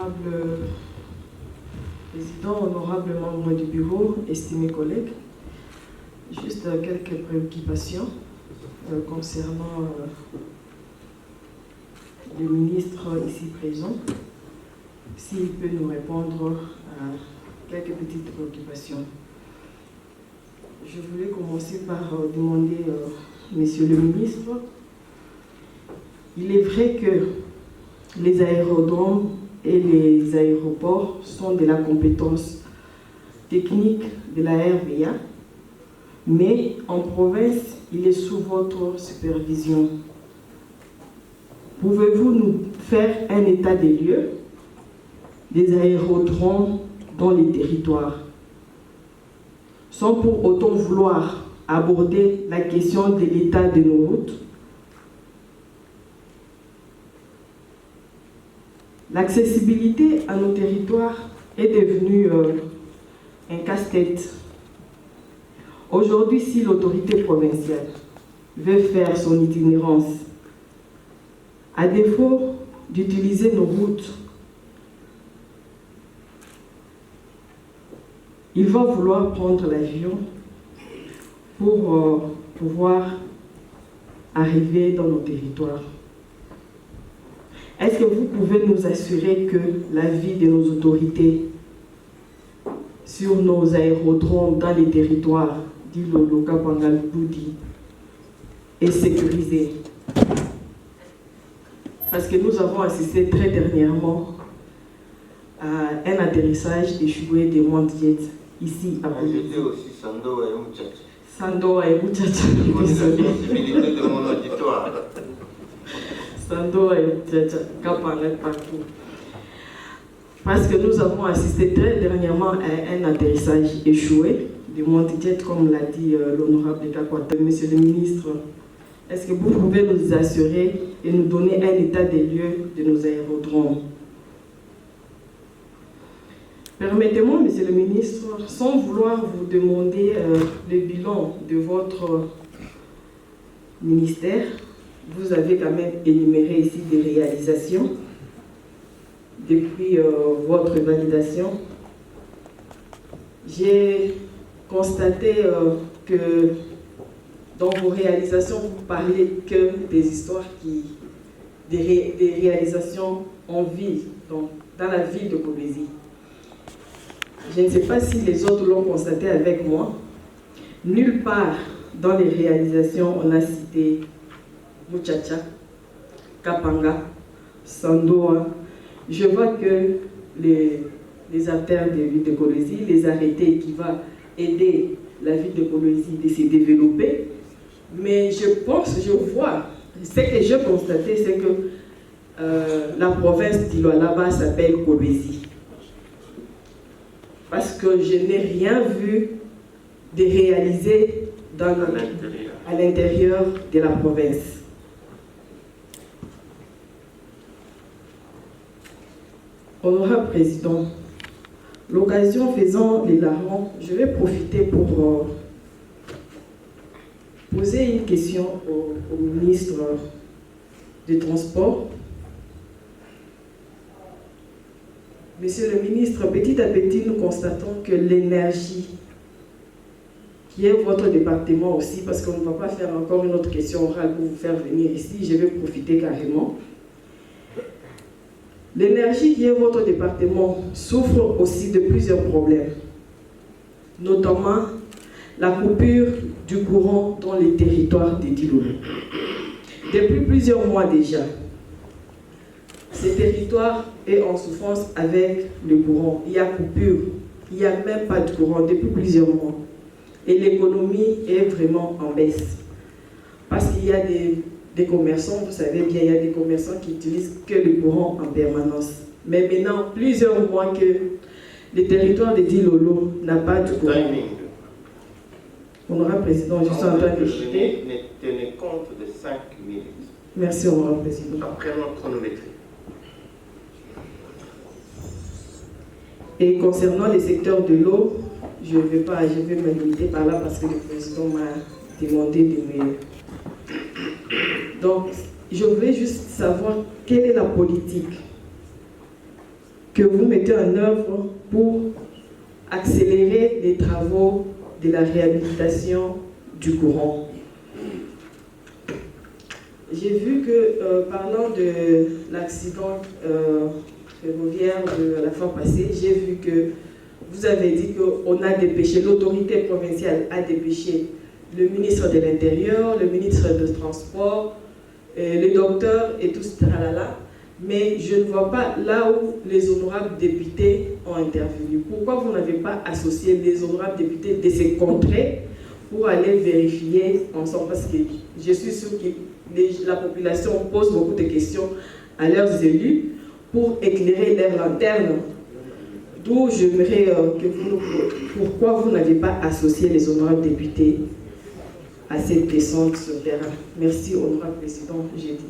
Honorable Président, honorables membres du bureau, estimés collègues, juste quelques préoccupations concernant le ministre ici présent, s'il peut nous répondre à quelques petites préoccupations. Je voulais commencer par demander, Monsieur le ministre, il est vrai que les aérodromes et les aéroports sont de la compétence technique de la RVA, mais en province, il est sous votre supervision. Pouvez-vous nous faire un état des lieux des aérodromes dans les territoires, sans pour autant vouloir aborder la question de l'état de nos routes? L'accessibilité à nos territoires est devenue un casse-tête. Aujourd'hui, si l'autorité provinciale veut faire son itinérance, à défaut d'utiliser nos routes, il va vouloir prendre l'avion pour pouvoir arriver dans nos territoires. Est-ce que vous pouvez nous assurer que la vie de nos autorités sur nos aérodromes dans les territoires d'Ilolo, Kapangal, Boudi est sécurisée? Parce que nous avons assisté très dernièrement à un atterrissage échoué des Wandiet ici à Boudi. J'étais aussi Sandoa et Mouchacha. Sandoa et Mouchacha, désolé. De mon auditoire. Sandoa et Mouchacha, Kapangal partout. Parce que nous avons assisté très dernièrement à un atterrissage échoué de Wandiet, comme l'a dit l'honorable Kakwata. Monsieur le ministre, est-ce que vous pouvez nous assurer et nous donner un état des lieux de nos aérodromes? Permettez-moi, Monsieur le ministre, sans vouloir vous demander le bilan de votre ministère, vous avez quand même énuméré ici des réalisations depuis votre validation. J'ai constaté que dans vos réalisations, vous ne parlez que des histoires des réalisations en ville, dans la ville de Kolwezi. Je ne sais pas si les autres l'ont constaté avec moi. Nulle part dans les réalisations, on a cité Mouchacha, Kapanga, Sandoa. Je vois que les artères de la ville de Kolwezi, les arrêtés qui vont aider la ville de Kolwezi de se développer. Mais je pense, je vois, ce que j'ai constaté, c'est que la province d'Ilo-Alaba s'appelle Kolwezi. Parce que je n'ai rien vu de réalisé à l'intérieur de la province. Honorable Président, l'occasion faisant les larrons, je vais profiter pour poser une question au ministre des Transports. Monsieur le ministre, petit à petit, nous constatons que l'énergie, qui est votre département aussi, parce qu'on ne va pas faire encore une autre question orale pour vous faire venir ici, je vais profiter carrément. L'énergie qui est votre département souffre aussi de plusieurs problèmes, notamment la coupure du courant dans les territoires des Dilolo. Depuis plusieurs mois déjà, ce territoire est en souffrance avec le courant. Il y a coupure, il n'y a même pas de courant depuis plusieurs mois. Et l'économie est vraiment en baisse. Parce qu'il y a des commerçants, vous savez bien, il y a des commerçants qui utilisent que le courant en permanence. Mais maintenant, plusieurs mois que le territoire de Dilolo n'a pas de courant. Honorable Président, je suis en train de chuter. Tenez compte de 5 minutes. Merci, Honorable Président. Après notre chronométrie. Et concernant les secteurs de l'eau, je vais me limiter par là parce que le Président m'a demandé de me... Donc, je voulais juste savoir quelle est la politique que vous mettez en œuvre pour accélérer les travaux de la réhabilitation du courant. J'ai vu que, parlant de l'accident ferroviaire de la fois passée, j'ai vu que vous avez dit qu'on a dépêché, l'autorité provinciale a dépêché le ministre de l'Intérieur, le ministre des Transports, le docteur et tout ce tralala, mais je ne vois pas là où les honorables députés ont intervenu. Pourquoi vous n'avez pas associé les honorables députés de ces contrées pour aller vérifier ensemble? Parce que je suis sûre que la population pose beaucoup de questions à leurs élus pour éclairer leur lanterne. D'où j'aimerais que vous... Pourquoi vous n'avez pas associé les honorables députés à cette descente sur terrain? Merci, honorable président, j'ai dit.